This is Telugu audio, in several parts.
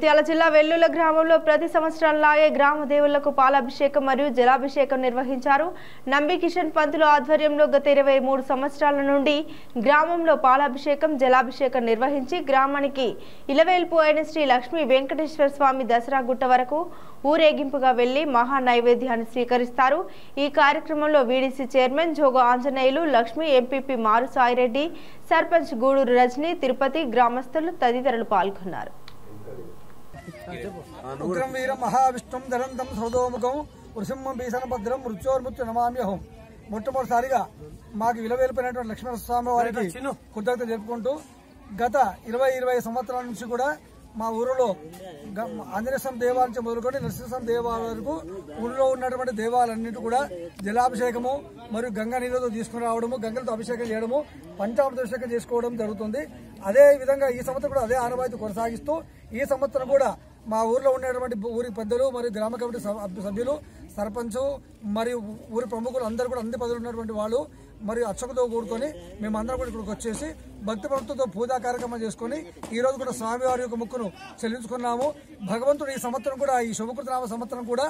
జగిత్యాల జిల్లా వెల్లుల గ్రామంలో ప్రతి సంవత్సరంలాగే గ్రామ దేవుళ్లకు పాలాభిషేకం మరియు జలాభిషేకం నిర్వహించారు. నంబి కిషన్ పంతులు ఆధ్వర్యంలో గత 23 సంవత్సరాల నుండి గ్రామంలో పాలాభిషేకం జలాభిషేకం నిర్వహించి గ్రామానికి ఇలవేల్పు అయిన శ్రీ లక్ష్మీ వెంకటేశ్వర స్వామి దసరా గుట్ట వరకు ఊరేగింపుగా వెళ్లి మహా నైవేద్యాన్ని స్వీకరిస్తారు. ఈ కార్యక్రమంలో VDC chairman Joga Anjaneyulu, Lakshmi MPP మారు సాయిరెడ్డి, సర్పంచ్ గూడూరు రజని, తిరుపతి గ్రామస్తులు తదితరులు పాల్గొన్నారు. ఉగ్రం వీరం మహావిష్ణుం ధరంతం సౌదోముఖం వృసింహం భీషణభద్రం మృత్యోర్మృత్యు నమామ్యహం. మొట్టమొదటిసారిగా మాకు విలువైపోయినటువంటి లక్ష్మీనరస్వామి వారికి కృతజ్ఞత చెప్పుకుంటూ గత 20 సంవత్సరాల నుంచి కూడా మా ఊరిలో ఆంజనేయ స్వామి దేవాలయం నుంచి మొదలుకొని నరసింహస్వామి దేవాలయం వరకు ఊరిలో ఉన్నటువంటి దేవాలన్నింటి కూడా జలాభిషేకము మరియు గంగా నీళ్ళతో తీసుకుని రావడము, గంగలతో అభిషేకం చేయడము, పంచామృత అభిషేకం చేసుకోవడం జరుగుతుంది. అదే విధంగా ఈ సంవత్సరం కూడా అదే ఆనవాయితీ కొనసాగిస్తూ ఈ సంవత్సరం కూడా మా ఊరిలో ఉండేటువంటి ఊరి పెద్దలు మరియు గ్రామ కమిటీ సభ్యులు, సర్పంచ్ మరియు ఊరి ప్రముఖులు అందరూ కూడా అన్ని పదవులు ఉన్నటువంటి వాళ్ళు మరియు అర్చకుతో కూడుకొని మేమందరం కూడా ఇక్కడికి వచ్చేసి భక్తి భక్తులతో పూజా కార్యక్రమం చేసుకుని ఈ రోజు కూడా స్వామివారి యొక్క మొక్కును చెల్లించుకున్నాము. భగవంతుడు ఈ సంవత్సరం కూడా ఈ శుభకృతనామ సంవత్సరం కూడా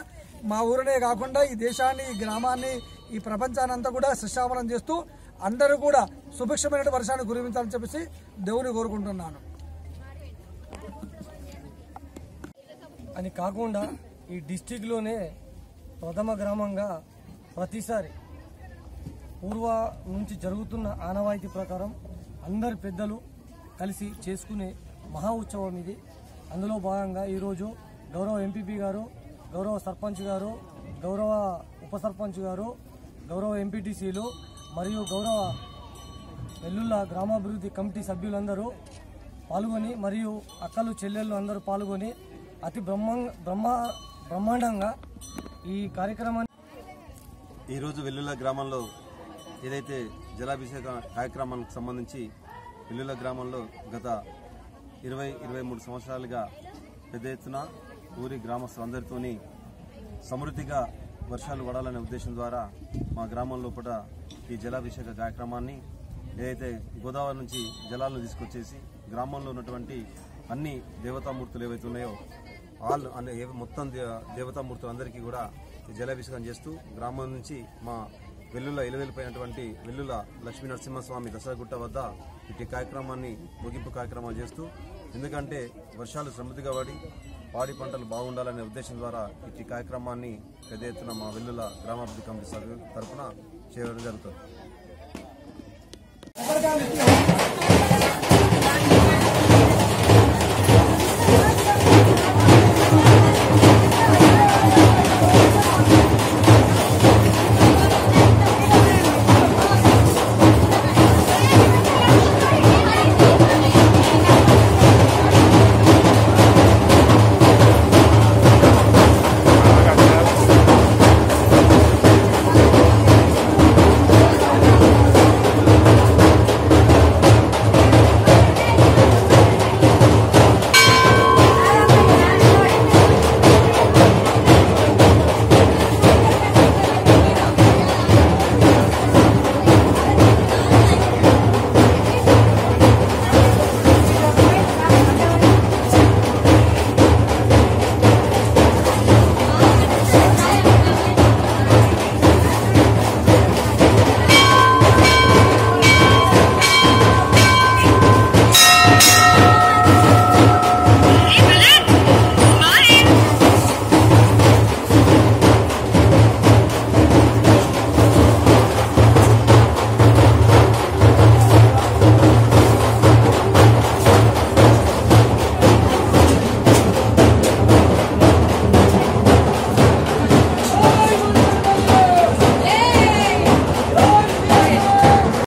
మా ఊరినే కాకుండా ఈ దేశాన్ని, ఈ గ్రామాన్ని, ఈ ప్రపంచాన్ని అంతా కూడా శిష్యామలం చేస్తూ అందరూ కూడా సుభిక్షమైన వర్షాన్ని కురిపించాలని చెప్పేసి దేవుని కోరుకుంటున్నాను. అని కాకుండా ఈ డిస్టిక్లోనే ప్రథమ గ్రామంగా ప్రతిసారి పూర్వ నుంచి జరుగుతున్న ఆనవాయితీ ప్రకారం అందరి పెద్దలు కలిసి చేసుకునే మహా ఉత్సవం ఇది. అందులో భాగంగా ఈరోజు గౌరవ ఎంపీపీ గారు, గౌరవ సర్పంచ్ గారు, గౌరవ ఉప సర్పంచ్ గారు, గౌరవ ఎంపీటీసీలు మరియు గౌరవ వెల్లుల గ్రామాభివృద్ధి కమిటీ సభ్యులందరూ పాల్గొని మరియు అక్కలు చెల్లెళ్ళు అందరూ పాల్గొని అతి బ్రహ్మాండంగా ఈ కార్యక్రమాన్ని ఈరోజు వెల్లుల గ్రామంలో ఏదైతే జలాభిషేక కార్యక్రమానికి సంబంధించి వెల్లుల గ్రామంలో గత 23 సంవత్సరాలుగా పెద్ద ఎత్తున ఊరి గ్రామస్తులందరితోని సమృద్ధిగా వర్షాలు పడాలనే ఉద్దేశం ద్వారా మా గ్రామం లోపల ఈ జలాభిషేక కార్యక్రమాన్ని ఏదైతే గోదావరి నుంచి జలాలను తీసుకొచ్చేసి గ్రామంలో ఉన్నటువంటి అన్ని దేవతామూర్తులు ఏవైతే ఉన్నాయో మొత్తం దేవతామూర్తులందరికీ కూడా జలాభిషేకం చేస్తూ గ్రామం నుంచి మా వెల్లుల ఇలవెల్లిపోయినటువంటి వెల్లుల లక్ష్మీ నరసింహస్వామి దసరా గుట్ట వద్ద ఇట్టి కార్యక్రమాన్ని ముగింపు కార్యక్రమాలు చేస్తూ, ఎందుకంటే వర్షాలు సమృద్ధిగా పడి పాడి పంటలు బాగుండాలనే ఉద్దేశం ద్వారా ఇట్టి కార్యక్రమాన్ని పెద్ద ఎత్తున మా వెల్లుల గ్రామాభివృద్ధి కమిటీ సభ్యుల తరఫున చేయడం జరుగుతుంది.